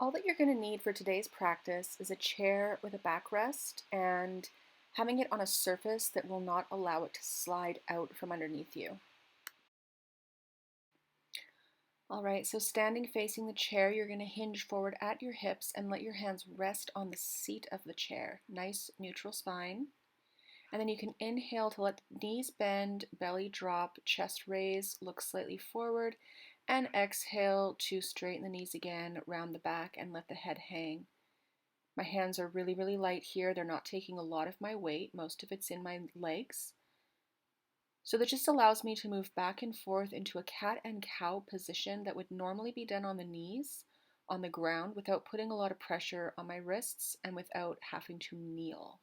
All that you're going to need for today's practice is a chair with a backrest and having it on a surface that will not allow it to slide out from underneath you. All right, so standing facing the chair, you're going to hinge forward at your hips and let your hands rest on the seat of the chair. Nice neutral spine. And then you can inhale to let knees bend, belly drop, chest raise, look slightly forward, and exhale to straighten the knees again, round the back, and let the head hang. My hands are really, really light here. They're not taking a lot of my weight. Most of it's in my legs. So that just allows me to move back and forth into a cat and cow position that would normally be done on the knees, on the ground, without putting a lot of pressure on my wrists and without having to kneel.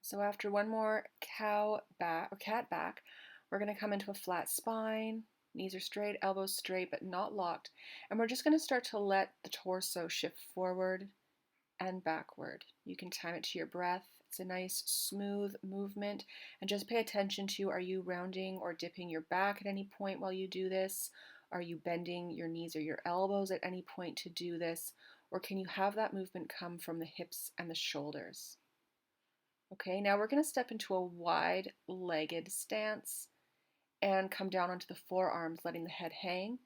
So after one more cow back or cat back, we're going to come into a flat spine. Knees are straight, elbows straight, but not locked. And we're just going to start to let the torso shift forward and backward. You can time it to your breath. It's a nice smooth movement. And just pay attention to, are you rounding or dipping your back at any point while you do this? Are you bending your knees or your elbows at any point to do this? Or can you have that movement come from the hips and the shoulders? Okay, now we're going to step into a wide-legged stance and come down onto the forearms, letting the head hang.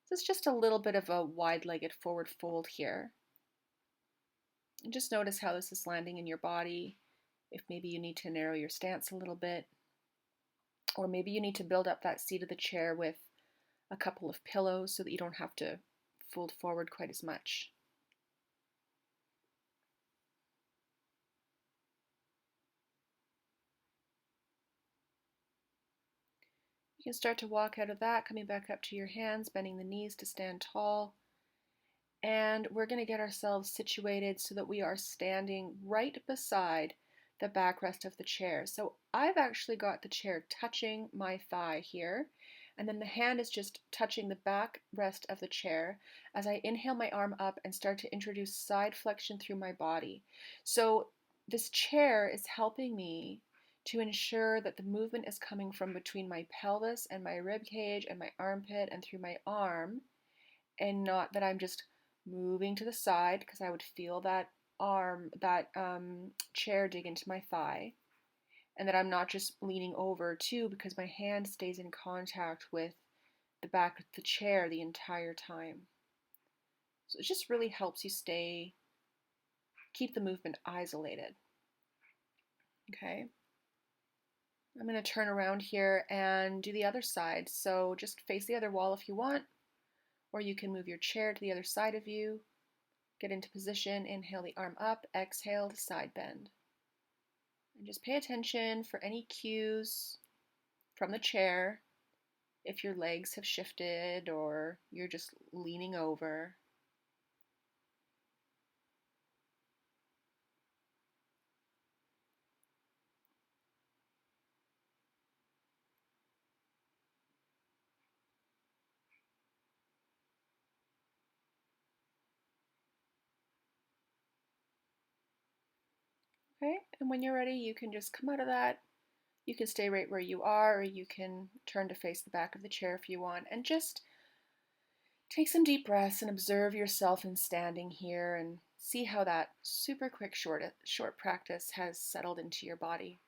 This is just a little bit of a wide-legged forward fold here. And just notice how this is landing in your body. If maybe you need to narrow your stance a little bit, or maybe you need to build up that seat of the chair with a couple of pillows so that you don't have to fold forward quite as much. You can start to walk out of that, coming back up to your hands, bending the knees to stand tall. And we're going to get ourselves situated so that we are standing right beside the backrest of the chair. So I've actually got the chair touching my thigh here, and then the hand is just touching the backrest of the chair as I inhale my arm up and start to introduce side flexion through my body. So this chair is helping me to ensure that the movement is coming from between my pelvis and my rib cage and my armpit and through my arm, and not that I'm just moving to the side, because I would feel that chair dig into my thigh, and that I'm not just leaning over too, because my hand stays in contact with the back of the chair the entire time. So it just really helps you keep the movement isolated. Okay. I'm going to turn around here and do the other side. So just face the other wall if you want, or you can move your chair to the other side of you. Get into position, inhale the arm up, exhale to side bend. And just pay attention for any cues from the chair, if your legs have shifted or you're just leaning over. Okay, and when you're ready, you can just come out of that. You can stay right where you are, or you can turn to face the back of the chair if you want, and just take some deep breaths and observe yourself in standing here and see how that super quick short practice has settled into your body.